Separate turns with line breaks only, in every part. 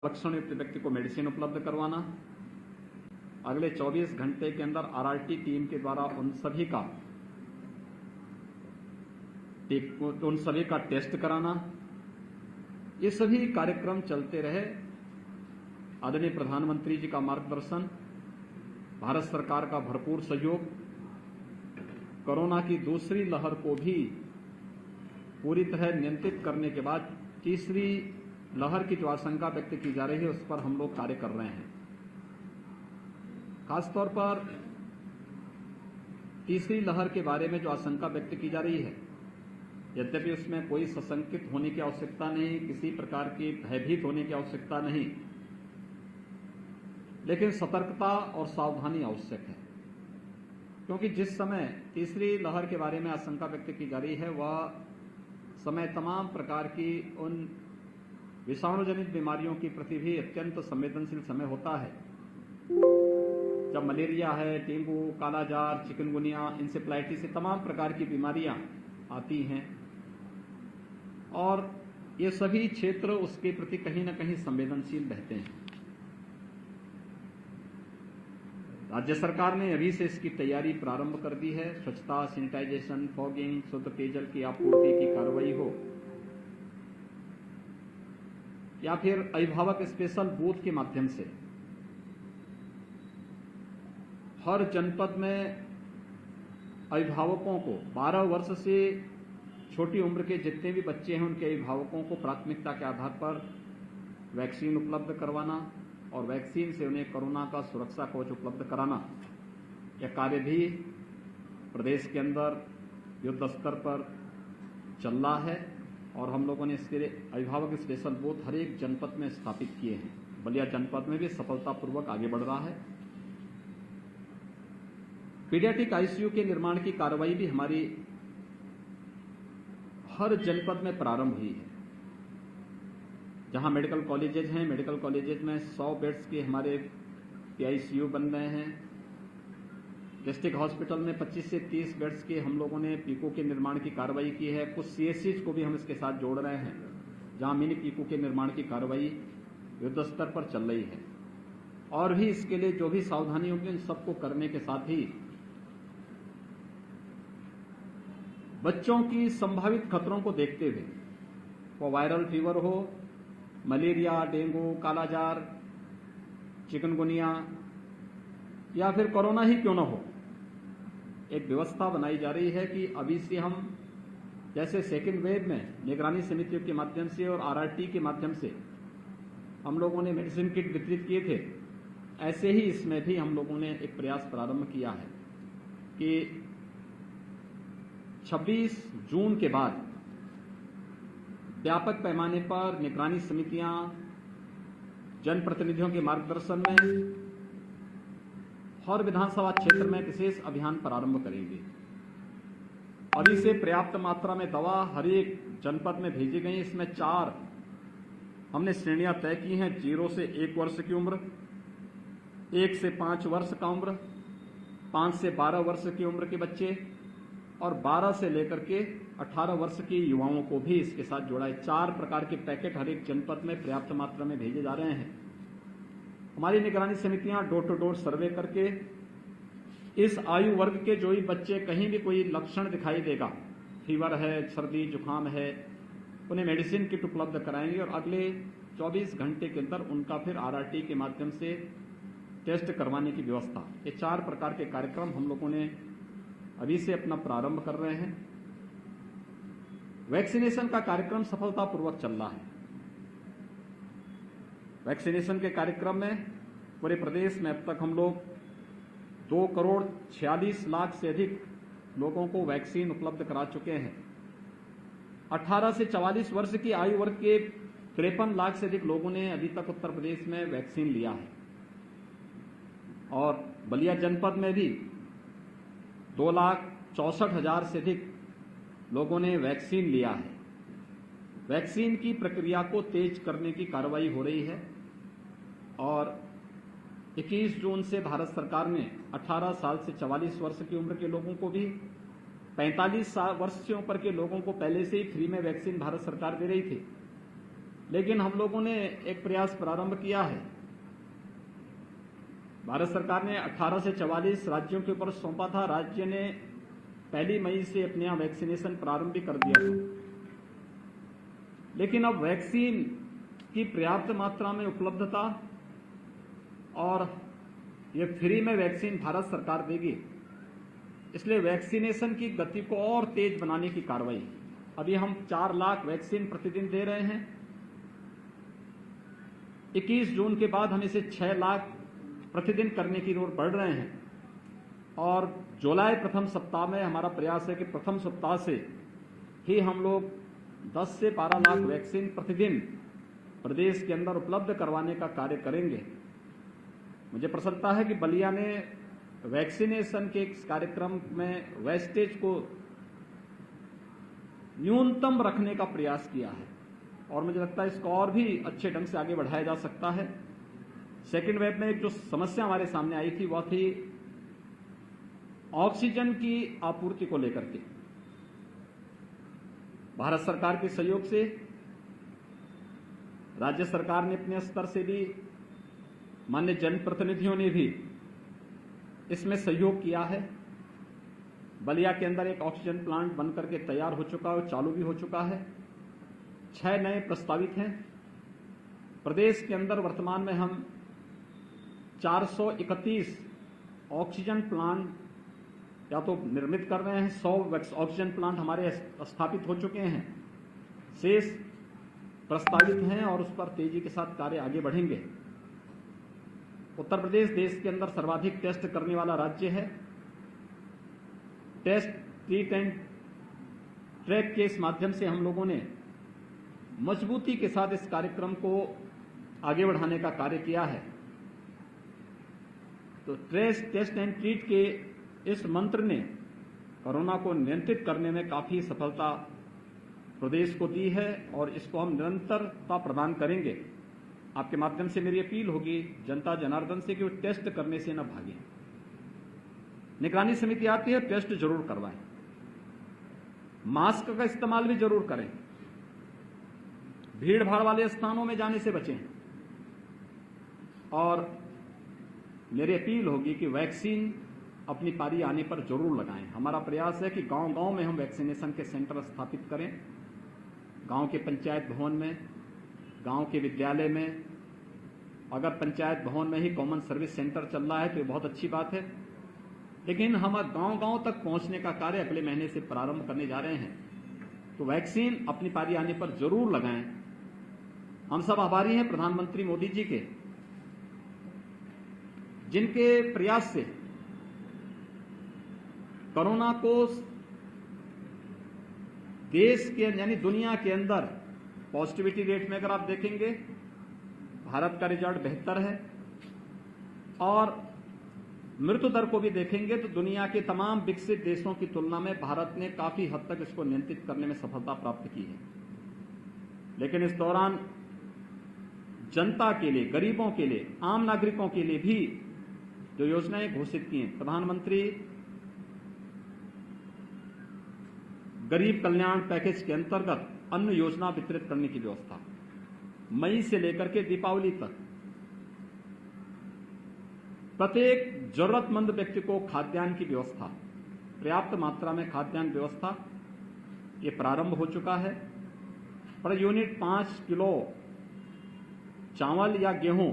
लक्षण युक्त व्यक्ति को मेडिसिन उपलब्ध करवाना, अगले 24 घंटे के अंदर आरआरटी टीम के द्वारा उन सभी का टेस्ट कराना, ये सभी कार्यक्रम चलते रहे। आदरणीय प्रधानमंत्री जी का मार्गदर्शन, भारत सरकार का भरपूर सहयोग, कोरोना की दूसरी लहर को भी पूरी तरह नियंत्रित करने के बाद तीसरी लहर की जो आशंका व्यक्त की जा रही है उस पर हम लोग कार्य कर रहे हैं। खासतौर पर तीसरी लहर के बारे में जो आशंका व्यक्त की जा रही है, यद्यपि उसमें कोई सशंकित होने की आवश्यकता नहीं, किसी प्रकार की भयभीत होने की आवश्यकता नहीं, लेकिन सतर्कता और सावधानी आवश्यक है। क्योंकि जिस समय तीसरी लहर के बारे में आशंका व्यक्त की जा रही है वह समय तमाम प्रकार की उन विषाणुजनित बीमारियों की प्रति भी अत्यंत संवेदनशील समय होता है, जब मलेरिया है, डेंगू, कालाजार, चिकनगुनिया, इंसेफ्लाइटिस से तमाम प्रकार की बीमारियां आती हैं और ये सभी क्षेत्र उसके प्रति कहीं न कहीं संवेदनशील रहते हैं। राज्य सरकार ने अभी से इसकी तैयारी प्रारंभ कर दी है। स्वच्छता, सैनिटाइजेशन, फॉगिंग, शुद्ध पेयजल की आपूर्ति की कार्रवाई हो या फिर अभिभावक स्पेशल बूथ के माध्यम से हर जनपद में अभिभावकों को 12 वर्ष से छोटी उम्र के जितने भी बच्चे हैं उनके अभिभावकों को प्राथमिकता के आधार पर वैक्सीन उपलब्ध करवाना और वैक्सीन से उन्हें कोरोना का सुरक्षा कवच उपलब्ध कराना, यह कार्य भी प्रदेश के अंदर युद्ध स्तर पर चल रहा है और हम लोगों ने इसके लिए अभिभावक स्पेशल बूथ हर एक जनपद में स्थापित किए हैं। बलिया जनपद में भी सफलतापूर्वक आगे बढ़ रहा है। पीडियाट्रिक आईसीयू के निर्माण की कार्रवाई भी हमारी हर जनपद में प्रारंभ हुई है। जहां मेडिकल कॉलेजेज हैं, मेडिकल कॉलेजेज में 100 बेड्स के हमारे आईसीयू बन रहे हैं। डिस्ट्रिक्ट हॉस्पिटल में 25 से 30 बेड्स के हम लोगों ने पीको के निर्माण की कार्रवाई की है। कुछ सीएससीज को भी हम इसके साथ जोड़ रहे हैं, जहां मिनी पीको के निर्माण की कार्रवाई युद्ध स्तर पर चल रही है। और भी इसके लिए जो भी सावधानी होगी इन सबको करने के साथ ही बच्चों की संभावित खतरों को देखते हुए, वो वायरल फीवर हो, मलेरिया, डेंगू, कालाजार, चिकनगुनिया या फिर कोरोना ही क्यों न हो, एक व्यवस्था बनाई जा रही है कि अभी से हम जैसे सेकेंड वेव में निगरानी समितियों के माध्यम से और आरआरटी के माध्यम से हम लोगों ने मेडिसिन किट वितरित किए थे, ऐसे ही इसमें भी हम लोगों ने एक प्रयास प्रारंभ किया है कि 26 जून के बाद व्यापक पैमाने पर निगरानी समितियां जनप्रतिनिधियों के मार्गदर्शन में हर विधानसभा क्षेत्र में विशेष अभियान प्रारंभ करेंगे और इसे पर्याप्त मात्रा में दवा हर एक जनपद में भेजी गई। इसमें 4 हमने श्रेणियां तय की हैं: 0 से 1 वर्ष की उम्र, 1 से 5 वर्ष का उम्र, 5 से 12 वर्ष की उम्र के बच्चे और 12 से लेकर के 18 वर्ष के युवाओं को भी इसके साथ जोड़ा है। 4 प्रकार के पैकेट हर एक जनपद में पर्याप्त मात्रा में भेजे जा रहे हैं। हमारी निगरानी समितियां डोर टू डोर सर्वे करके इस आयु वर्ग के जो ही बच्चे कहीं भी कोई लक्षण दिखाई देगा, फीवर है, सर्दी जुकाम है, उन्हें मेडिसिन किट उपलब्ध कराएंगे और अगले 24 घंटे के अंदर उनका फिर आरआरटी के माध्यम से टेस्ट करवाने की व्यवस्था। ये 4 प्रकार के कार्यक्रम हम लोगों ने अभी से अपना प्रारंभ कर रहे हैं। वैक्सीनेशन का कार्यक्रम सफलतापूर्वक चल रहा है। वैक्सीनेशन के कार्यक्रम में पूरे प्रदेश में अब तक हम लोग 2,46,00,000 से अधिक लोगों को वैक्सीन उपलब्ध करा चुके हैं। 18 से 44 वर्ष की आयु वर्ग के 53 लाख से अधिक लोगों ने अभी तक उत्तर प्रदेश में वैक्सीन लिया है और बलिया जनपद में भी 2,64,000 से अधिक लोगों ने वैक्सीन लिया है। वैक्सीन की प्रक्रिया को तेज करने की कार्रवाई हो रही है और 21 जून से भारत सरकार ने 18 साल से 44 वर्ष की उम्र के लोगों को भी, 45 वर्ष से ऊपर के लोगों को पहले से ही फ्री में वैक्सीन भारत सरकार दे रही थी लेकिन हम लोगों ने एक प्रयास प्रारंभ किया है। भारत सरकार ने 18 से 44 राज्यों के ऊपर सौंपा था। राज्य ने 1 मई से अपने यहाँ वैक्सीनेशन प्रारंभ भी कर दिया था, लेकिन अब वैक्सीन की पर्याप्त मात्रा में उपलब्धता और ये फ्री में वैक्सीन भारत सरकार देगी, इसलिए वैक्सीनेशन की गति को और तेज बनाने की कार्रवाई। अभी हम 4 लाख वैक्सीन प्रतिदिन दे रहे हैं। 21 जून के बाद हम इसे 6 लाख प्रतिदिन करने की ओर बढ़ रहे हैं और जुलाई प्रथम सप्ताह में हमारा प्रयास है कि प्रथम सप्ताह से ही हम लोग 10 से 12 लाख वैक्सीन प्रतिदिन प्रदेश के अंदर उपलब्ध करवाने का कार्य करेंगे। मुझे प्रसन्नता है कि बलिया ने वैक्सीनेशन के इस कार्यक्रम में वेस्टेज को न्यूनतम रखने का प्रयास किया है और मुझे लगता है इसको और भी अच्छे ढंग से आगे बढ़ाया जा सकता है। सेकेंड वेव में एक जो समस्या हमारे सामने आई थी वह थी ऑक्सीजन की आपूर्ति को लेकर के। भारत सरकार के सहयोग से राज्य सरकार ने अपने स्तर से भी, माननीय जनप्रतिनिधियों ने भी इसमें सहयोग किया है। बलिया के अंदर एक ऑक्सीजन प्लांट बनकर के तैयार हो चुका है और चालू भी हो चुका है। 6 नए प्रस्तावित हैं। प्रदेश के अंदर वर्तमान में हम 431 ऑक्सीजन प्लांट या तो निर्मित कर रहे हैं, 100 ऑक्सीजन प्लांट हमारे स्थापित हो चुके हैं, शेष प्रस्तावित हैं और उस पर तेजी के साथ कार्य आगे बढ़ेंगे। उत्तर प्रदेश देश के अंदर सर्वाधिक टेस्ट करने वाला राज्य है। टेस्ट ट्रीट एंड ट्रैक के इस माध्यम से हम लोगों ने मजबूती के साथ इस कार्यक्रम को आगे बढ़ाने का कार्य किया है। तो टेस्ट एंड ट्रीट के इस मंत्र ने कोरोना को नियंत्रित करने में काफी सफलता प्रदेश को दी है और इसको हम निरंतरता प्रदान करेंगे। आपके माध्यम से मेरी अपील होगी जनता जनार्दन से कि वो टेस्ट करने से न भागे। निगरानी समिति आती है, टेस्ट जरूर करवाएं, मास्क का इस्तेमाल भी जरूर करें, भीड़ भाड़ वाले स्थानों में जाने से बचें और मेरी अपील होगी कि वैक्सीन अपनी पारी आने पर जरूर लगाएं। हमारा प्रयास है कि गांव-गांव में हम वैक्सीनेशन के सेंटर स्थापित करें। गांव के पंचायत भवन में, गांव के विद्यालय में, अगर पंचायत भवन में ही कॉमन सर्विस सेंटर चल रहा है तो ये बहुत अच्छी बात है, लेकिन हम गांव-गांव तक पहुंचने का कार्य अगले महीने से प्रारंभ करने जा रहे हैं। तो वैक्सीन अपनी पारी आने पर जरूर लगाएं। हम सब आभारी हैं प्रधानमंत्री मोदी जी के, जिनके प्रयास से कोरोना को देश के यानी दुनिया के अंदर पॉजिटिविटी रेट में अगर आप देखेंगे भारत का रिजल्ट बेहतर है और मृत्यु दर को भी देखेंगे तो दुनिया के तमाम विकसित देशों की तुलना में भारत ने काफी हद तक इसको नियंत्रित करने में सफलता प्राप्त की है। लेकिन इस दौरान जनता के लिए, गरीबों के लिए, आम नागरिकों के लिए भी जो योजनाएं घोषित की हैं, प्रधानमंत्री गरीब कल्याण पैकेज के अंतर्गत अन्न योजना वितरित करने की व्यवस्था, मई से लेकर के दीपावली तक प्रत्येक जरूरतमंद व्यक्ति को खाद्यान्न की व्यवस्था, पर्याप्त मात्रा में खाद्यान्न व्यवस्था ये प्रारंभ हो चुका है। पर यूनिट 5 किलो चावल या गेहूं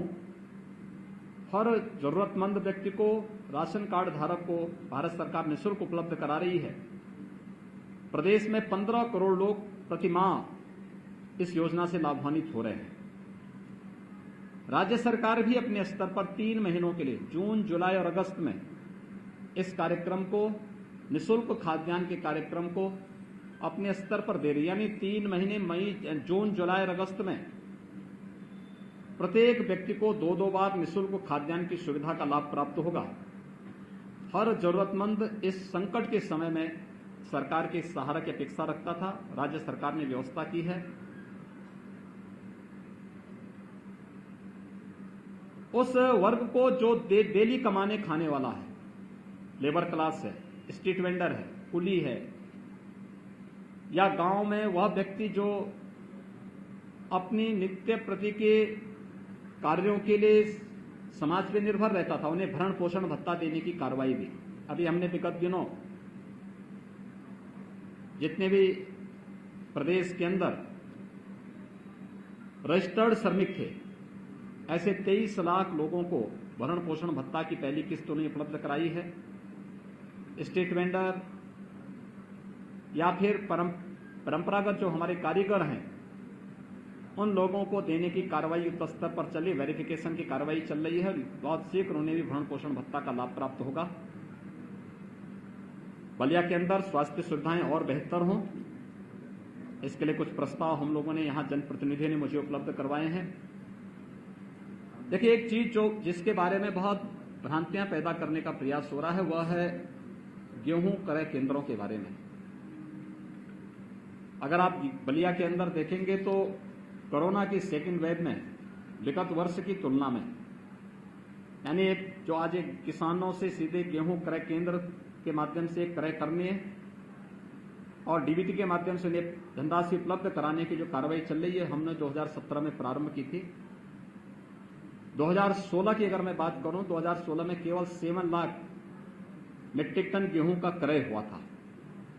हर जरूरतमंद व्यक्ति को, राशन कार्ड धारक को भारत सरकार निःशुल्क उपलब्ध करा रही है। प्रदेश में 15 करोड़ लोग प्रति माह इस योजना से लाभान्वित हो रहे हैं। राज्य सरकार भी अपने स्तर पर 3 महीनों के लिए, जून, जुलाई और अगस्त में इस कार्यक्रम को, निःशुल्क खाद्यान्न के कार्यक्रम को अपने स्तर पर दे रही है। यानी 3 महीने मई, जून, जुलाई और अगस्त में प्रत्येक व्यक्ति को 2-2 बार निःशुल्क खाद्यान्न की सुविधा का लाभ प्राप्त होगा। हर जरूरतमंद इस संकट के समय में सरकार के सहारा की अपेक्षा रखता था। राज्य सरकार ने व्यवस्था की है। उस वर्ग को जो डेली कमाने खाने वाला है, लेबर क्लास है, स्ट्रीट वेंडर है, कुली है, या गांव में वह व्यक्ति जो अपनी नित्य प्रति के कार्यों के लिए समाज पे निर्भर रहता था, उन्हें भरण पोषण भत्ता देने की कार्रवाई भी अभी हमने विगत दिनों जितने भी प्रदेश के अंदर रजिस्टर्ड श्रमिक थे, ऐसे 23 लाख लोगों को भरण पोषण भत्ता की पहली किस्त उन्हें उपलब्ध कराई है। स्ट्रीट वेंडर या फिर परंपरागत जो हमारे कारीगर हैं, उन लोगों को देने की कार्रवाई युद्ध स्तर पर चली, वेरिफिकेशन की कार्रवाई चल रही है। बहुत शीघ्र उन्हें भी भरण पोषण भत्ता का लाभ प्राप्त होगा। बलिया के अंदर स्वास्थ्य सुविधाएं और बेहतर हों, इसके लिए कुछ प्रस्ताव हम लोगों ने यहां जनप्रतिनिधियों ने मुझे उपलब्ध करवाए हैं। देखिए, एक चीज जिसके बारे में बहुत भ्रांतियां पैदा करने का प्रयास हो रहा है, वह है गेहूं क्रय केंद्रों के बारे में। अगर आप बलिया के अंदर देखेंगे तो कोरोना की सेकेंड वेव में विगत वर्ष की तुलना में, यानी जो आज किसानों से सीधे गेहूं क्रय केंद्र के माध्यम से क्रय करने और डीबीटी के माध्यम से उन्हें धनराशि उपलब्ध कराने की जो कार्रवाई चल रही है, हमने 2017 में प्रारंभ की थी। 2016 की अगर मैं बात करूं, 2016 में केवल 7 लाख मीट्रिक टन गेहूं का क्रय हुआ था।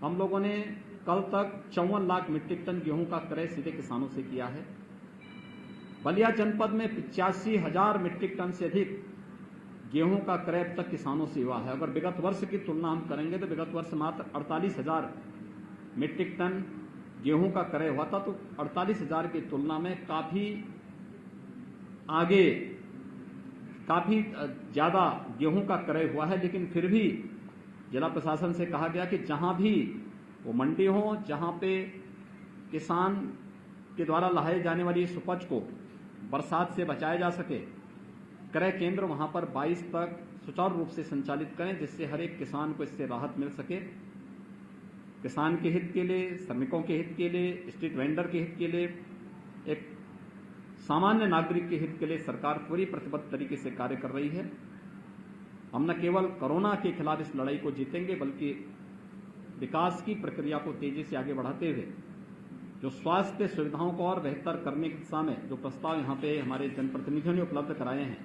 हम लोगों ने कल तक 54 लाख मीट्रिक टन गेहूं का क्रय सीधे किसानों से किया है। बलिया जनपद में 85,000 मीट्रिक टन से अधिक गेहूं का क्रय अब तक किसानों से हुआ है। अगर विगत वर्ष की तुलना हम करेंगे तो विगत वर्ष मात्र 48,000 मीट्रिक टन गेहूं का क्रय हुआ था, तो 48,000 की तुलना में काफी आगे, काफी ज्यादा गेहूं का क्रय हुआ है। लेकिन फिर भी जिला प्रशासन से कहा गया कि जहां भी वो मंडी हो, जहां पे किसान के द्वारा लाए जाने वाली इस उपज को बरसात से बचाया जा सके, क्रय केंद्र वहां पर 22 तक सुचारू रूप से संचालित करें, जिससे हर एक किसान को इससे राहत मिल सके। किसान के हित के लिए, श्रमिकों के हित के लिए, स्ट्रीट वेंडर के हित के लिए, एक सामान्य नागरिक के हित के लिए सरकार पूरी प्रतिबद्ध तरीके से कार्य कर रही है। हम न केवल कोरोना के खिलाफ इस लड़ाई को जीतेंगे, बल्कि विकास की प्रक्रिया को तेजी से आगे बढ़ाते हुए जो स्वास्थ्य सुविधाओं को और बेहतर करने की दिशा में जो प्रस्ताव यहाँ पे हमारे जनप्रतिनिधियों ने उपलब्ध कराए हैं,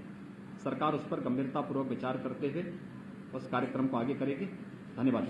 सरकार उस पर गंभीरतापूर्वक विचार करते हुए उस कार्यक्रम को आगे करेगी। धन्यवाद।